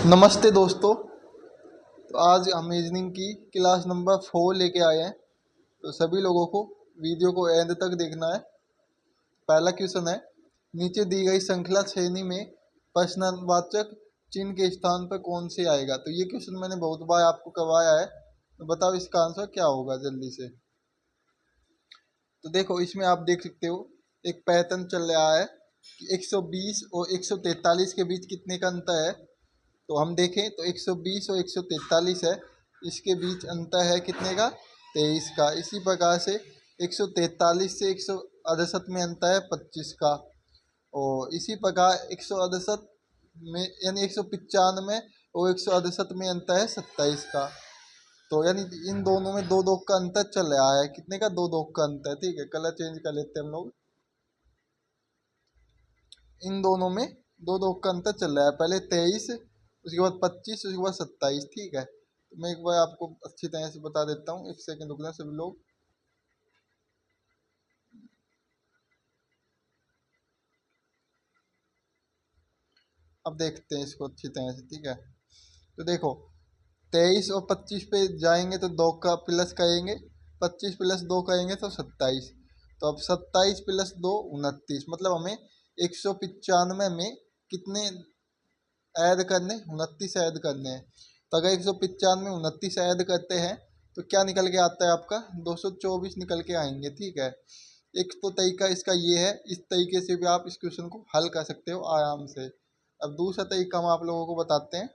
नमस्ते दोस्तों। तो आज हम रीजनिंग की क्लास नंबर 4 लेके आए हैं। तो सभी लोगों को वीडियो को एंड तक देखना है। पहला क्वेश्चन है, नीचे दी गई श्रृंखला श्रेणी में प्रश्नवाचक चिन्ह के स्थान पर कौन से आएगा। तो ये क्वेश्चन मैंने बहुत बार आपको करवाया है, तो बताओ इसका आंसर क्या होगा जल्दी से। तो देखो, इसमें आप देख सकते हो एक पैटर्न चल रहा है कि 120 और 143 के बीच कितने का अंतर है। तो हम देखें तो 120 और 143 है, इसके बीच अंतर है कितने का, 23 का। इसी प्रकार से 143 से 168 में अंतर है 25 का। और इसी प्रकार 168 में यानी 195 और 168 में अंतर है 27 का। तो यानी इन दोनों में दो दो का अंतर चल रहा है, कितने का, दो दो का अंतर। ठीक है, कलर चेंज कर लेते हैं हम लोग। इन दोनों में दो दो का अंतर चल रहा है, पहले 23, उसके बाद 25, उसके बाद 27। ठीक है, तो मैं एक बार आपको अच्छी तरह से बता देता हूँ, एक सेकंड रुकना सभी लोग। अब देखते हैं इसको अच्छी तरह से। ठीक है, तो देखो 23 और 25 पे जाएंगे तो दो का प्लस करेंगे, 25 प्लस दो करेंगे तो 27। तो अब 27 प्लस दो 29, मतलब हमें 195 में कितने ऐड करने, 29 ऐड करने हैं। तो अगर 195 29 ऐड करते हैं तो क्या निकल के आता है आपका, 224 निकल के आएंगे। ठीक है, एक तो तरीका इसका ये है, इस तरीके से भी आप इस क्वेश्चन को हल कर सकते हो आराम से। अब दूसरा तरीका हम आप लोगों को बताते हैं।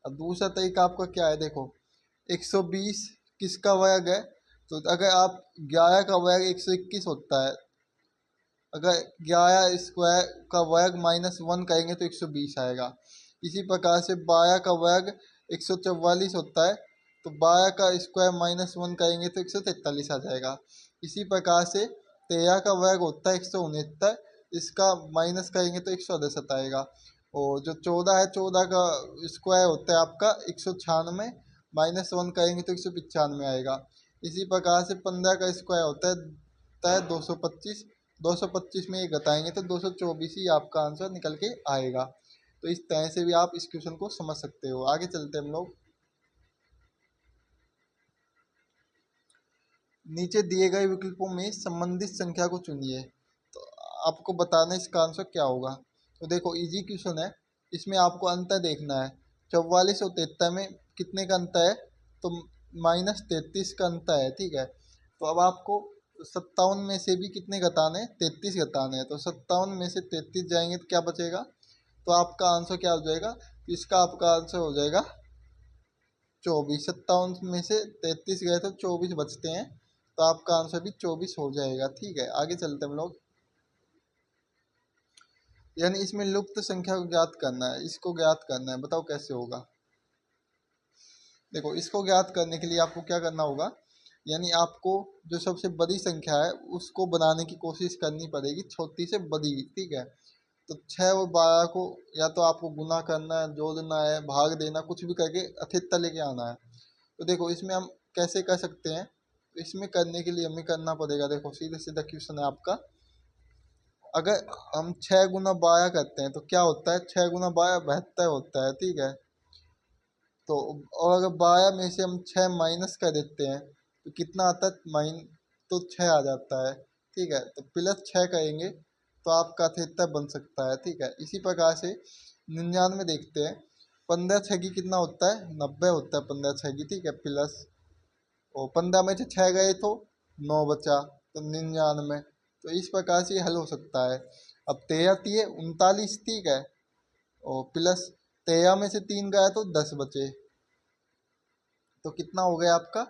अब दूसरा तरीका आपका क्या है, देखो 120 किसका वर्ग है। तो अगर आप 11 का वर्ग 121 होता है, अगर 11 स्क्वायर का वर्ग -1 करेंगे तो 120 आएगा। इसी प्रकार से 12 का वर्ग 144 होता है, तो 12 का स्क्वायर -1 करेंगे तो 143 आ जाएगा। इसी प्रकार से 13 का वर्ग होता है 169, इसका माइनस करेंगे तो 168 आएगा। और जो 14 है, 14 का स्क्वायर होता है आपका 196, -1 करेंगे तो 195 आएगा। इसी प्रकार से 15 का स्क्वायर होता है 225, 225 में ये घटाएंगे तो 224 ही आपका आंसर निकल के आएगा। तो इस तरह से भी आप इस क्वेश्चन को समझ सकते हो। आगे चलते हैं हम लोग। नीचे दिए गए विकल्पों में संबंधित संख्या को चुनिए। तो आपको बताना इसका आंसर क्या होगा। तो देखो इजी क्वेश्चन है, इसमें आपको अंतर देखना है। 44 और 73 में कितने का अंतर है, तो -33 का अंतर है। ठीक है, तो अब आपको 57 में से भी कितने घटाने हैं, 33 घटाने हैं। तो 57 में से 33 जाएंगे तो क्या बचेगा, तो आपका आंसर क्या हो जाएगा, तो इसका आपका आंसर हो जाएगा 24। 57 में से 33 गए तो 24 बचते हैं, तो आपका आंसर भी 24 हो जाएगा। ठीक है, आगे चलते हैं हम लोग। यानी इसमें लुप्त संख्या को ज्ञात करना है, इसको ज्ञात करना है, बताओ कैसे होगा। देखो इसको ज्ञात करने के लिए आपको क्या करना होगा, यानी आपको जो सबसे बड़ी संख्या है उसको बनाने की कोशिश करनी पड़ेगी, छोटी से बड़ी। ठीक है, तो 6 और 12 को या तो आपको गुना करना है, जोड़ना है, भाग देना, कुछ भी करके अधिकता लेके आना है। तो देखो इसमें हम कैसे कर सकते हैं, तो इसमें करने के लिए हमें करना पड़ेगा, देखो सीधे सीधा क्वेश्चन है आपका। अगर हम 6 × 12 करते हैं तो क्या होता है, 6 × 12 72 होता है। ठीक है, तो और अगर 12 में से हम 6 माइनस कर देते हैं तो कितना आता है, तो 6 आ जाता है। ठीक है, तो +6 करेंगे तो आपका 73 बन सकता है। ठीक है, इसी प्रकार से 99 देखते हैं, 15 छः की कितना होता है, 90 होता है 15 छः की। ठीक है, प्लस, और 15 में से 6 गए तो 9 बचा, तो 99। तो इस प्रकार से हल हो सकता है। अब 13 तिये 39। ठीक है, और प्लस 13 में से 3 गया तो 10 बचे, तो कितना हो गया आपका,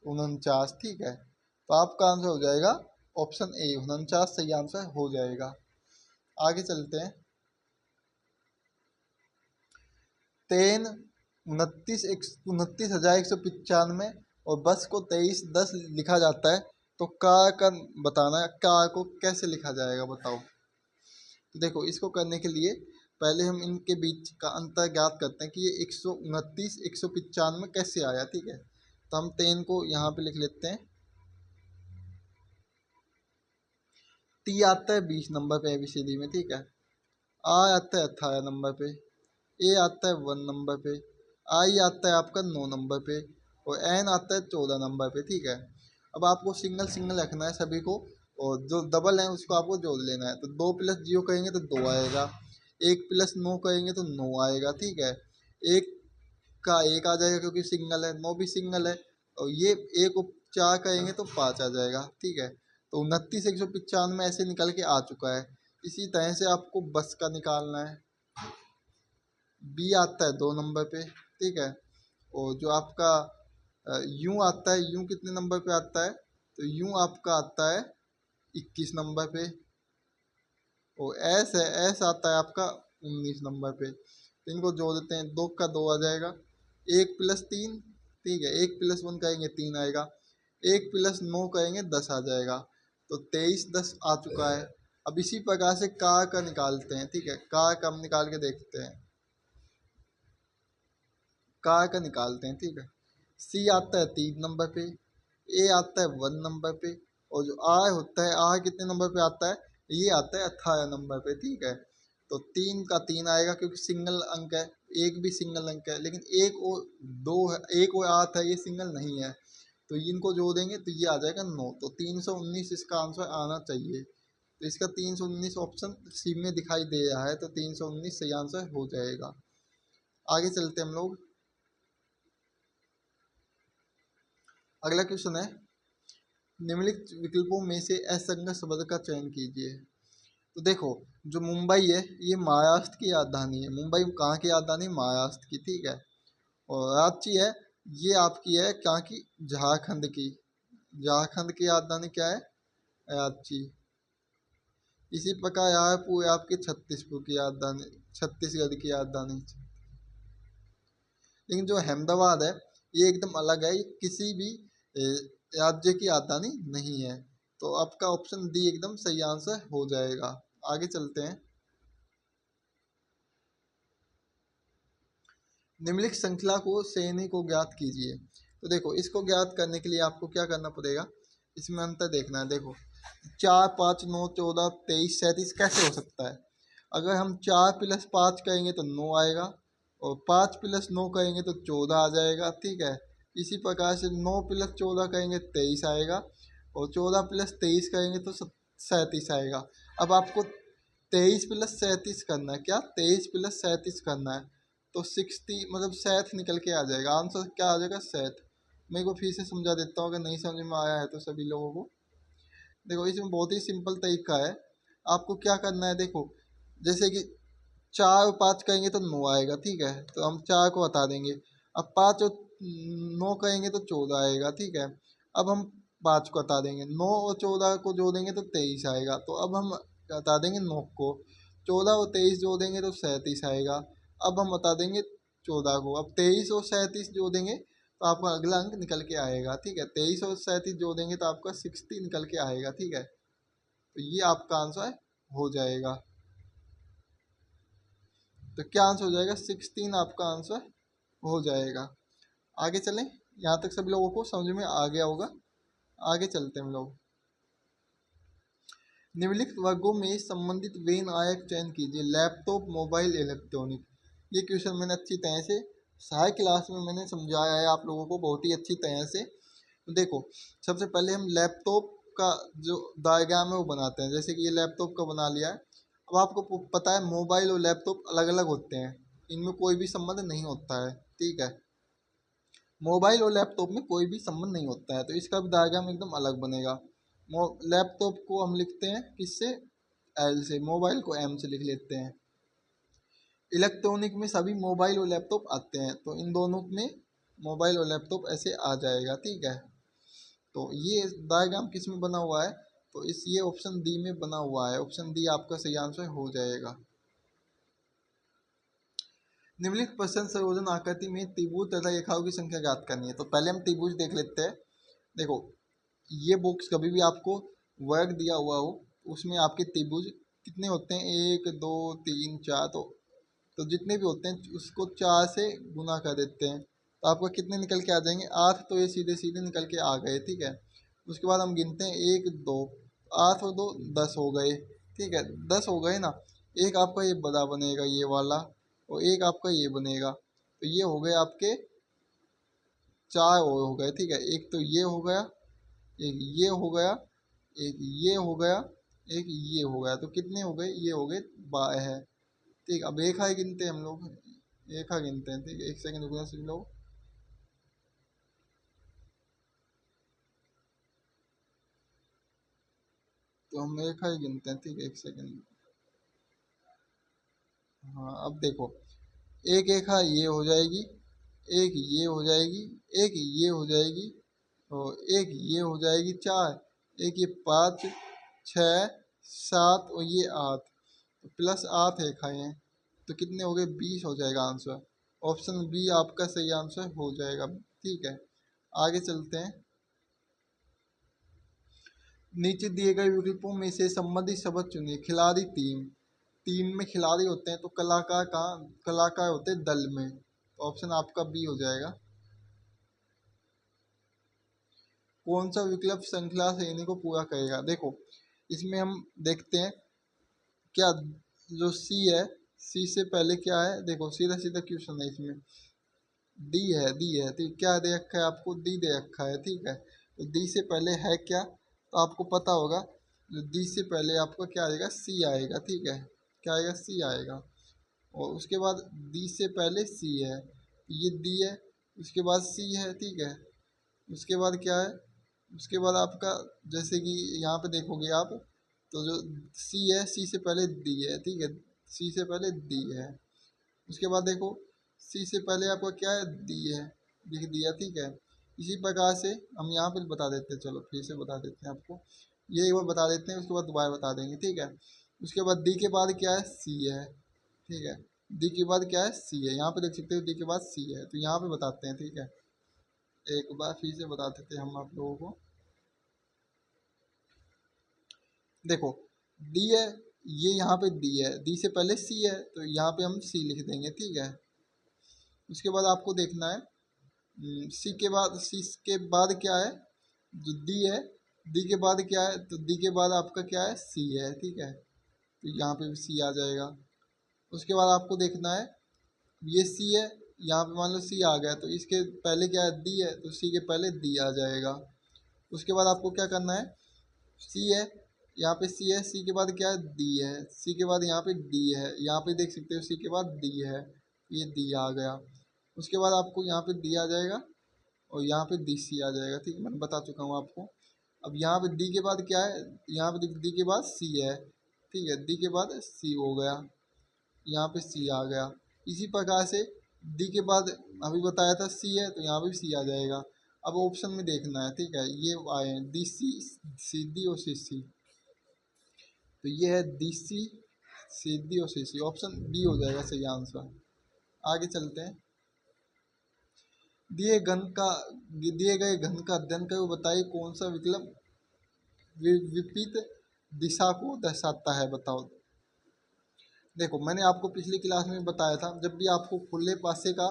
49। ठीक है, तो आपका आंसर हो जाएगा ऑप्शन ए, 49 सही आंसर हो जाएगा। आगे चलते हैं। 3 29,195 और बस को 2310 लिखा जाता है, तो कार का बताना है, कार को कैसे लिखा जाएगा बताओ। तो देखो इसको करने के लिए पहले हम इनके बीच का अंतर ज्ञात करते हैं कि ये 129 195 कैसे आया। ठीक है, तो हम 10 को यहाँ पे लिख लेते हैं, टी आता है 20 नंबर पे ABCD में, ठीक है। आ आता है 18 नंबर पे, ए आता है 1 नंबर पे, आई आता है आपका 9 नंबर पे, और एन आता है 14 नंबर पे, ठीक है। अब आपको सिंगल सिंगल रखना है सभी को, और जो डबल है उसको आपको जोड़ लेना है। तो 2 + 0 करेंगे तो 2 आएगा, 1 + 9 करेंगे तो 9 आएगा, ठीक है। एक का 1 आ जाएगा क्योंकि सिंगल है, 9 भी सिंगल है, और ये 1 को 4 करेंगे तो 5 आ जाएगा, ठीक है। तो 29,195 ऐसे निकल के आ चुका है। इसी तरह से आपको बस का निकालना है। बी आता है 2 नंबर पे, ठीक है। और जो आपका यू आता है, यू कितने नंबर पे आता है, तो यू आपका आता है 21 नंबर पे। और एस है, एस आता है आपका 19 नंबर पे। तो इनको जोड़ देते हैं, 2 का 2 आ जाएगा, 1 + 3, ठीक है। 1 + 1 करेंगे 3 आएगा, 1 + 9 करेंगे 10 आ जाएगा। तो 23 10 आ चुका है। अब इसी प्रकार से कार का निकालते हैं, ठीक है। कार का हम निकाल के देखते हैं, कार का निकालते हैं, ठीक है। सी आता है 3 नंबर पे, ए आता है 1 नंबर पे, और जो आर होता है, आर कितने नंबर पे आता है, ये आता है 18 नंबर पे, ठीक है। तो 3 का 3 आएगा क्योंकि सिंगल अंक है, एक भी सिंगल अंक है, लेकिन एक और दो है, एक और 8 है, ये सिंगल नहीं है। तो इनको जोड़ेंगे तो ये आ जाएगा 9। तो 319 इसका आंसर आना चाहिए। तो इसका 319 ऑप्शन सी में दिखाई दे रहा है, तो 319 सही आंसर हो जाएगा। आगे चलते हम लोग। अगला क्वेश्चन है, निम्नलिखित विकल्पों में से असंगत शब्द का चयन कीजिए। तो देखो, जो मुंबई है ये महाराष्ट्र की राजधानी है। मुंबई कहाँ की राजधानी, महाराष्ट्र की, ठीक है। और रांची है, ये आपकी है कहाँ की, झारखंड की। झारखंड की राजधानी क्या है, रांची। इसी प्रकार रायपुर आपकी छत्तीसपुर की राजधानी, छत्तीसगढ़ की राजधानी। लेकिन जो अहमदाबाद है ये एकदम अलग है, ये किसी भी राज्य की राजधानी नहीं है। तो आपका ऑप्शन डी एकदम सही आंसर हो जाएगा। आगे चलते हैं। निम्नलिखित श्रृंखला को श्रेणी को ज्ञात कीजिए। तो देखो, इसको ज्ञात करने के लिए आपको क्या करना पड़ेगा, इसमें अंतर देखना है। देखो, 4 5 9 14 23 37 कैसे हो सकता है। अगर हम 4 + 5 करेंगे तो 9 आएगा, और 5 + 9 करेंगे तो 14 आ जाएगा, ठीक है। इसी प्रकार से 9 + 14 करेंगे 23 आएगा, और 14 + 23 करेंगे तो 37 आएगा। अब आपको 23 + 37 करना है, क्या 23 + 37 करना है, तो 60 मतलब 7 निकल के आ जाएगा। आंसर क्या आ जाएगा, 7। मैं को फिर से समझा देता हूँ, अगर नहीं समझ में आया है तो सभी लोगों को। देखो, इसमें बहुत ही सिंपल तरीका है। आपको क्या करना है, देखो जैसे कि 4 और 5 करेंगे तो 9 आएगा, ठीक है। तो हम 4 को हटा देंगे। अब 5 और 9 करेंगे तो 14 आएगा, ठीक है। अब हम 5 को हटा देंगे, 9 और 14 को जोड़ेंगे तो 23 आएगा। तो अब हम हटा देंगे 9 को, 14 और 23 जोड़ेंगे तो 37 आएगा। अब हम बता देंगे 14 को, अब 23 और 37 जोड़ेंगे तो आपका अगला अंक निकल के आएगा, ठीक है। 23 और 37 जोड़ेंगे तो आपका 60 निकल के आएगा, ठीक है। तो ये आपका आंसर हो जाएगा। तो क्या आंसर हो जाएगा, 16 आपका आंसर हो जाएगा। आगे चलें, यहाँ तक सभी लोगों को समझ में आ गया होगा। आगे चलते हैं हम लोग। निम्नलिखित वर्गों में संबंधित वेन आयक चयन कीजिए, लैपटॉप, मोबाइल, इलेक्ट्रॉनिक। ये क्वेश्चन मैंने अच्छी तरह से सहायक क्लास में मैंने समझाया है आप लोगों को बहुत ही अच्छी तरह से। तो देखो, सबसे पहले हम लैपटॉप का जो डायग्राम है वो बनाते हैं। जैसे कि ये लैपटॉप का बना लिया है। अब आपको पता है मोबाइल और लैपटॉप अलग अलग होते हैं, इनमें कोई भी संबंध नहीं होता है, ठीक है। मोबाइल और लैपटॉप में कोई भी संबंध नहीं होता है, तो इसका भी डायग्राम एकदम अलग बनेगा। लैपटॉप को हम लिखते हैं किससे, एल से, मोबाइल को एम से लिख लेते हैं। इलेक्ट्रॉनिक में सभी मोबाइल और लैपटॉप आते हैं, तो इन दोनों में मोबाइल और लैपटॉप ऐसे आ जाएगा, ठीक है। तो ये डायग्राम किस में बना हुआ है, तो इस ये ऑप्शन डी में बना हुआ है। ऑप्शन डी आपका सही आंसर हो जाएगा। निम्नलिखित प्रश्न संयोजन आकृति में त्रिभुज तथा रेखाओं की संख्या ज्ञात करनी है। तो पहले हम त्रिभुज देख लेते हैं। देखो, ये बॉक्स कभी भी आपको वर्ग दिया हुआ हो उसमें आपके त्रिभुज कितने होते हैं, 1 2 3 4। तो जितने भी होते हैं उसको 4 से गुना कर देते हैं, तो आपका कितने निकल के आ जाएंगे, 8। तो ये सीधे सीधे निकल के आ गए, ठीक है। उसके बाद हम गिनते हैं 1 2, 8 और 2 10 हो गए, ठीक है, 10 हो गए ना। एक आपका ये बड़ा बनेगा ये वाला, और एक आपका ये बनेगा, तो ये हो गए आपके 4 हो गए, ठीक है। एक तो ये हो गया, एक ये हो गया, एक ये हो गया, एक ये हो गया, तो कितने हो गए, ये हो गए 12 है, ठीक। अब एक हाई गिनते हैं हम लोग, एक हाई गिनते हैं, ठीक है। एक सेकंड रुकना सभी लोग। तो हम एक हाई गिनते हैं, ठीक है, एक सेकंड। हाँ अब देखो, एक एक हाई ये हो जाएगी, एक ये हो जाएगी, एक ये हो जाएगी, और एक ये हो जाएगी 4, एक ये 5 6 7 और ये 8, तो प्लस 8 एक खाए हैं, तो कितने हो गए, 20 हो जाएगा आंसर। ऑप्शन बी आपका सही आंसर हो जाएगा, ठीक है। आगे चलते हैं। नीचे दिए गए विकल्पों में से संबंधित शब्द चुनिए। खिलाड़ी टीम, टीम में खिलाड़ी होते हैं, तो कलाकार कहाँ, कलाकार होते हैं दल में, तो ऑप्शन आपका बी हो जाएगा। कौन सा विकल्प श्रृंखला श्रेणी को पूरा करेगा, देखो इसमें हम देखते हैं क्या, जो सी है, सी से पहले क्या है, देखो सीधा सीधा क्वेश्चन है इसमें, डी है, डी है, ठीक। क्या दे रखा है आपको, डी दे रखा है, ठीक है। तो डी से पहले है क्या, तो आपको पता होगा, जो डी से पहले आपका क्या आएगा, सी आएगा, ठीक है। क्या आएगा, सी आएगा। और उसके बाद डी से पहले सी है, ये डी है, उसके बाद सी है, ठीक है। उसके बाद क्या है, उसके बाद आपका, जैसे कि यहाँ पे देखोगे आप, तो जो सी है, सी से पहले डी है, ठीक है, सी से पहले डी है। उसके बाद देखो, सी से पहले आपका क्या है, डी है, लिख दिया, ठीक है। इसी प्रकार से हम यहाँ पे बता देते हैं, चलो फिर से बता देते हैं आपको, ये एक बार बता देते हैं, उसके बाद दोबारा बता देंगे, ठीक है। उसके बाद डी के बाद क्या है, सी है, ठीक है। डी के बाद क्या है, सी है, यहाँ पे देख सकते हो डी के बाद सी है, तो यहाँ पे बताते हैं, ठीक है। एक बार फिर से बता देते हैं हम आप लोगों को। देखो डी है, ये यहाँ पे डी है, डी से पहले सी है, तो यहाँ पे हम सी लिख देंगे, ठीक है। उसके बाद आपको देखना है, सी के बाद, सी के बाद क्या है, जो डी है, डी के बाद क्या है, तो डी के बाद आपका क्या है, सी है, ठीक है। तो यहाँ पे भी सी आ जाएगा। उसके बाद आपको देखना है, ये सी है, यहाँ पे मान लो सी आ गया, तो इसके पहले क्या है, डी है, तो सी के पहले डी आ जाएगा। उसके बाद आपको क्या करना है, सी है, यहाँ पे सी है, सी के बाद क्या है, डी है, सी के बाद यहाँ पे डी है, यहाँ पे देख सकते हो सी के बाद डी है, ये डी आ गया। उसके बाद आपको यहाँ पे डी आ जाएगा, और यहाँ पे डी सी आ जाएगा, ठीक है, मैंने बता चुका हूँ आपको। अब यहाँ पे डी के बाद क्या है, यहाँ पे डी के बाद सी है, ठीक है, डी के बाद सी हो गया, यहाँ पे सी आ गया। इसी प्रकार से डी के बाद अभी बताया था सी है, तो यहाँ पे सी आ जाएगा। अब ऑप्शन में देखना है, ठीक है, ये आए हैं डी सी, सी डी और सी सी, तो ये है डी सी, सी डी और सी सी, ऑप्शन बी हो जाएगा सही आंसर। आगे चलते हैं। दिए घन का, दिए गए घन का अध्ययन कर बताइए कौन सा विकल्प विपरीत दिशा को दर्शाता है, बताओ। देखो मैंने आपको पिछली क्लास में बताया था, जब भी आपको खुले पासे का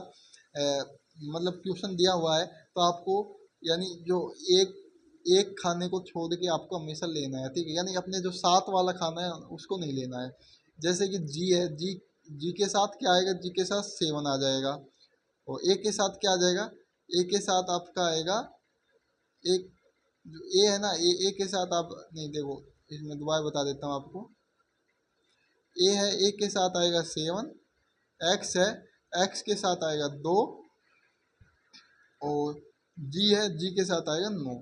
मतलब क्वेश्चन दिया हुआ है, तो आपको यानी जो एक एक खाने को छोड़ के आपको हमेशा लेना है, ठीक है। यानी अपने जो साथ वाला खाना है उसको नहीं लेना है। जैसे कि जी है, जी, जी के साथ क्या आएगा, जी के साथ 7 आ जाएगा, और ए के साथ क्या आ जाएगा, ए के साथ आपका आएगा एक, जो ए है ना, ए के साथ आप नहीं, देखो इसमें दोबारा बता देता हूँ आपको। ए है, ए के साथ आएगा 7, एक्स है, एक्स के साथ आएगा 2, और जी है, जी के साथ आएगा 9,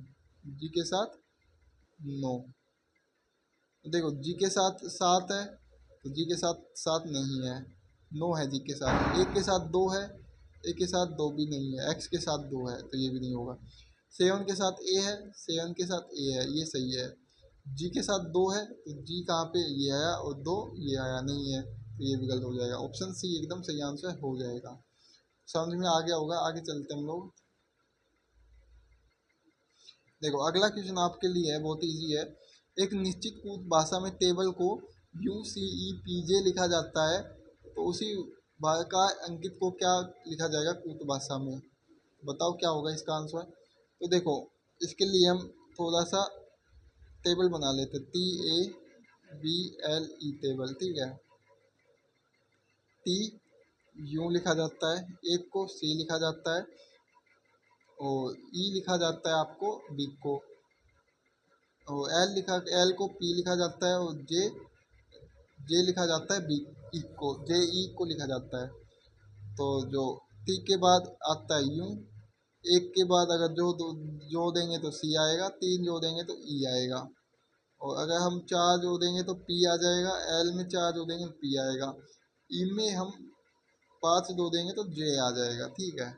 जी के साथ 9। देखो जी के साथ 7 है, तो जी के साथ 7 नहीं है, 9 है जी के साथ। एक के साथ 2 है, एक के साथ 2 भी नहीं है, एक्स के साथ 2 है, तो ये भी नहीं होगा। 7 के साथ ए है, 7 के साथ ए है, ये सही है। जी के साथ 2 है, तो जी कहाँ पे, ये आया, और 2 ये आया, नहीं है, तो ये भी गलत हो जाएगा। ऑप्शन सी एकदम सही आंसर हो जाएगा। समझ में आ गया होगा। आगे चलते हम लोग। देखो अगला क्वेश्चन आपके लिए है, बहुत इजी है। एक निश्चित कूट भाषा में टेबल को UCEPJ लिखा जाता है, तो उसी का अंकित को क्या लिखा जाएगा कूट भाषा में, बताओ क्या होगा इसका आंसर। तो देखो इसके लिए हम थोड़ा सा टेबल बना लेते, TABLE टेबल, ठीक है। T यूं लिखा जाता है, एक को C लिखा जाता है, और E लिखा जाता है आपको B को, और L को P लिखा जाता है, और J लिखा जाता है J E को लिखा जाता है। तो जो T के बाद आता है यूं, एक के बाद अगर जो देंगे तो C आएगा, तीन जो देंगे तो E आएगा, और अगर हम चार जो देंगे तो P आ जाएगा, L में चार जो देंगे तो P आएगा, E में हम पाँच दो देंगे तो J आ जाएगा, ठीक है।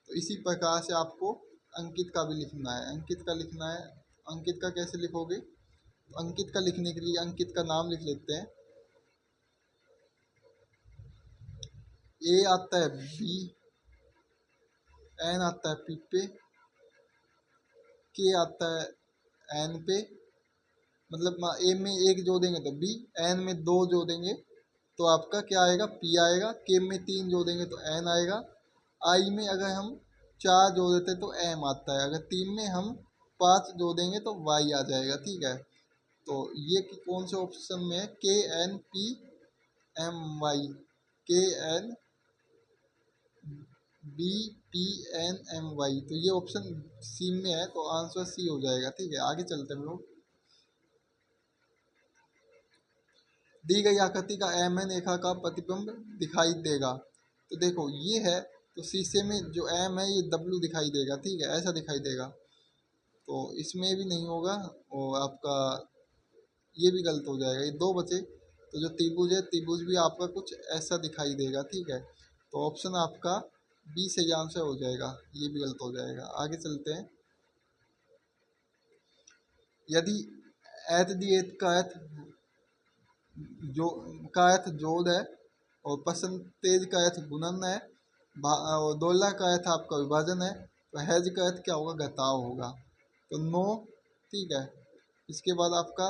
तो इसी प्रकार से आपको अंकित का भी लिखना है। अंकित का लिखना है, अंकित का कैसे लिखोगे? तो अंकित का लिखने के लिए अंकित का नाम लिख लेते हैं। A आता है B, N आता है P पे, K आता है N पे, मतलब A में एक जो देंगे तो B, N में दो जो देंगे तो आपका क्या आएगा? P आएगा, K में तीन जो देंगे तो N आएगा, I में अगर हम चार जो देते तो M आता है, अगर तीन में हम पाँच जो देंगे तो Y आ जाएगा, ठीक है। तो ये कि कौन से ऑप्शन में है? KNPMY, KNBPNMY, तो ये ऑप्शन सी में है, तो आंसर सी हो जाएगा, ठीक है। आगे चलते हैं हम लोग। दी गई आकृति का एम रेखा का प्रतिबिंब दिखाई देगा। तो देखो ये है, तो शीशे में जो एम है ये डब्ल्यू दिखाई देगा, ठीक है, ऐसा दिखाई देगा। तो इसमें भी नहीं होगा, और आपका ये भी गलत हो जाएगा, ये दो बचे। तो जो त्रिभुज है, त्रिभुज भी आपका कुछ ऐसा दिखाई देगा, ठीक है। तो ऑप्शन आपका बी सही आंसर हो जाएगा, ये भी गलत हो जाएगा। आगे चलते हैं। यदि एत दी एत का अर्थ जोड़ है, और परसेंटेज का अर्थ गुणन है, और डॉलर का अर्थ आपका विभाजन है, तो हैज का अर्थ क्या होगा? घटाव होगा। तो नो, ठीक है। इसके बाद आपका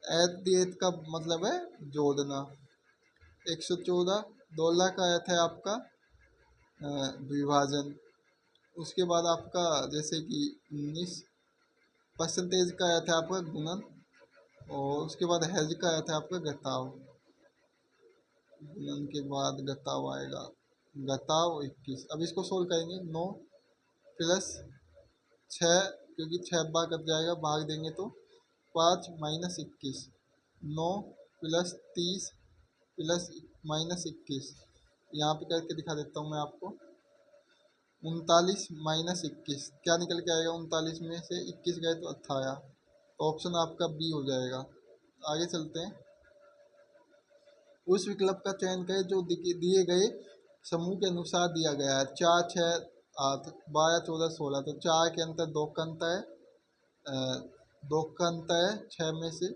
एट दी एट का मतलब है जोड़ना। 114 डॉलर का अर्थ है आपका विभाजन। उसके बाद आपका जैसे कि 19 परसेंटेज का अर्थ है आपका गुणन, और उसके बाद हैज का अर्थ है आपका घटाव। गुणन के बाद घटाव आएगा, घटाव 21। अब इसको सोल्व करेंगे। 9 प्लस 6, क्योंकि 6 बार कट जाएगा, भाग देंगे तो 5 माइनस 21। 9 प्लस 30 प्लस माइनस 21, यहाँ पे करके दिखा देता हूँ मैं आपको। 39 माइनस 21 क्या निकल के आएगा? 39 में से 21 गए तो 18। तो ऑप्शन आपका बी हो जाएगा। आगे चलते हैं। उस विकल्प का चयन करें जो दिए गए समूह के अनुसार दिया गया है। 4 6 8 12 14 16। तो 4 के अंतर 2 का अंतर है, 2 का अंतर है 6 में से,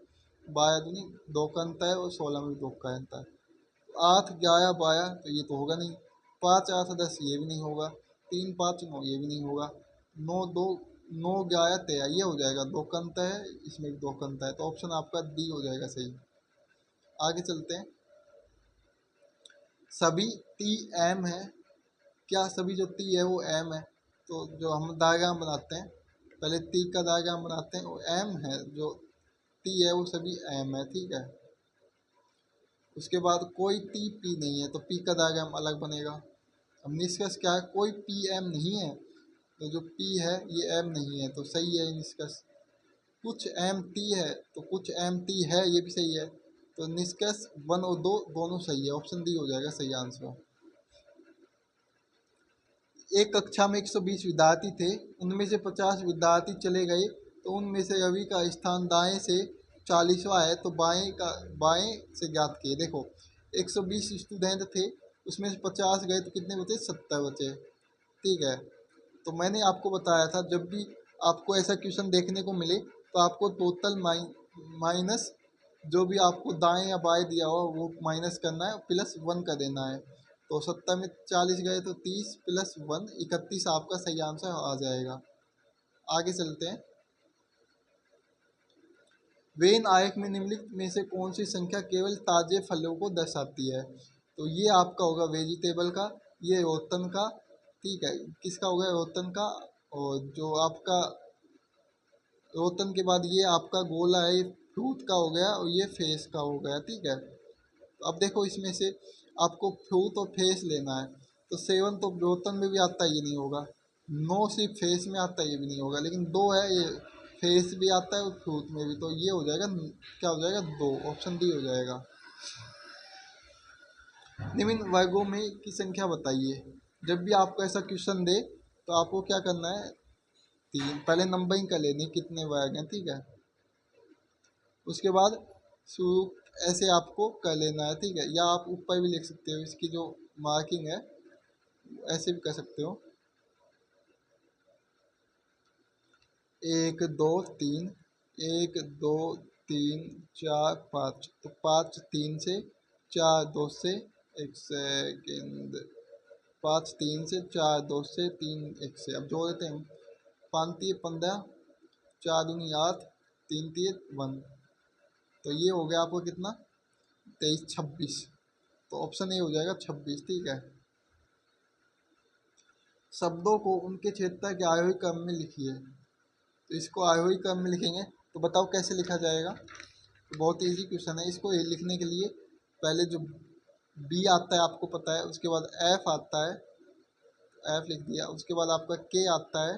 12 दूनी 2 का अंतर है, और 16 में 2 का अंतर है। 8 11 12 तो ये तो होगा नहीं। 5 8 10 ये भी नहीं होगा। 3 5 9 ये भी नहीं होगा। 9 2 9 11 13 ये हो जाएगा। 2 का अंतर है, इसमें भी 2 का अंतर है, तो ऑप्शन आपका डी हो जाएगा सही। आगे चलते हैं। सभी टी एम है, क्या सभी जो टी है वो एम है? तो जो हम डायग्राम बनाते हैं, पहले टी का डायग्राम बनाते हैं, वो एम है, जो टी है वो सभी एम है, ठीक है। उसके बाद कोई टी पी नहीं है, तो पी का डायग्राम अलग बनेगा। अब निष्कर्ष क्या है? कोई पी एम नहीं है, तो जो पी है ये एम नहीं है, तो सही है निष्कर्ष। कुछ एम टी है, तो कुछ एम टी है, ये भी सही है। तो निष्कर्ष 1 और 2 दोनों सही है, ऑप्शन डी हो जाएगा सही आंसर। एक कक्षा में 120 विद्यार्थी थे, उनमें से 50 विद्यार्थी चले गए, तो उनमें से रवि का स्थान दाएं से 40वां है, तो बाएं से ज्ञात किए। देखो 120 स्टूडेंट थे, उसमें से 50 गए तो कितने बचे? 70 बचे, ठीक है। तो मैंने आपको बताया था जब भी आपको ऐसा क्वेश्चन देखने को मिले तो आपको टोटल माइनस जो भी आपको दाएं या बाएं दिया हुआ वो माइनस करना है, प्लस 1 कर देना है। तो 70 में 40 गए तो 30 प्लस 1 31 आपका सही आंसर आ जाएगा। आगे चलते हैं। वेन आयक में निम्नलिखित में से कौन सी संख्या केवल ताजे फलों को दर्शाती है? तो ये आपका होगा वेजिटेबल का, ये रोतन का, ठीक है। किसका होगा? रोतन का। और जो आपका रोतन के बाद ये आपका गोला है, ये फ्रूट का हो गया और ये फेस का हो गया, ठीक है। तो अब देखो इसमें से आपको फ्रूट और फेस लेना है, तो 7 तो रोतन में भी आता है, ये नहीं होगा। 9 सिर्फ फेस में आता है, ये भी नहीं होगा। लेकिन 2 है, ये फेस भी आता है और फ्रूट में भी, तो ये हो जाएगा, क्या हो जाएगा, 2, ऑप्शन डी हो जाएगा। निम्न वर्गों में की संख्या बताइए। जब भी आपको ऐसा क्वेश्चन दे तो आपको क्या करना है, 3 पहले नंबरिंग कर लेनी कितने वर्ग हैं, ठीक है। उसके बाद शुरू ऐसे आपको कर लेना है, ठीक है। या आप ऊपर भी लिख सकते हो, इसकी जो मार्किंग है ऐसे भी कर सकते हो, 1 2 3, 1 2 3 4 5, तो 5 3 से, 4 2 से, 1 सेकेंड, 5 3 से, 4 2 से, 3 1 से। अब जोड़ देते हैं, 5 3 15, 4 दूनी 8, 3 3 1, तो ये हो गया आपको कितना, 23 26, तो ऑप्शन ए हो जाएगा 26, ठीक है। शब्दों को उनके क्षेत्र के आरोही क्रम में लिखिए। तो इसको आरोही क्रम में लिखेंगे, तो बताओ कैसे लिखा जाएगा। तो बहुत इजी क्वेश्चन है। इसको लिखने के लिए पहले जो बी आता है आपको पता है, उसके बाद एफ आता है, एफ लिख दिया। उसके बाद आपका के आता है,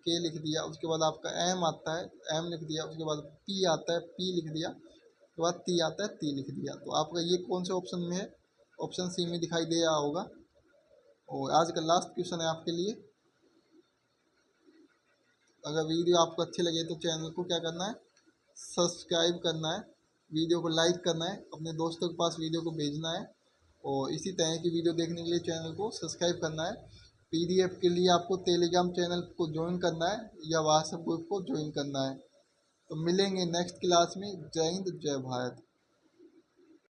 के लिख दिया। उसके बाद आपका एम आता है, एम लिख दिया। उसके बाद पी आता है, पी लिख दिया। उसके बाद टी आता है, टी लिख दिया। तो आपका ये कौन से ऑप्शन में है, ऑप्शन सी में दिखाई दे रहा होगा। और आज का लास्ट क्वेश्चन है आपके लिए। अगर वीडियो आपको अच्छी लगे तो चैनल को क्या करना है, सब्सक्राइब करना है, वीडियो को लाइक करना है, अपने दोस्तों के पास वीडियो को भेजना है। और इसी तरह की वीडियो देखने के लिए चैनल को सब्सक्राइब करना है। पीडीएफ के लिए आपको टेलीग्राम चैनल को ज्वाइन करना है या व्हाट्सएप ग्रुप को ज्वाइन करना है। तो मिलेंगे नेक्स्ट क्लास में। जय हिंद, जय भारत।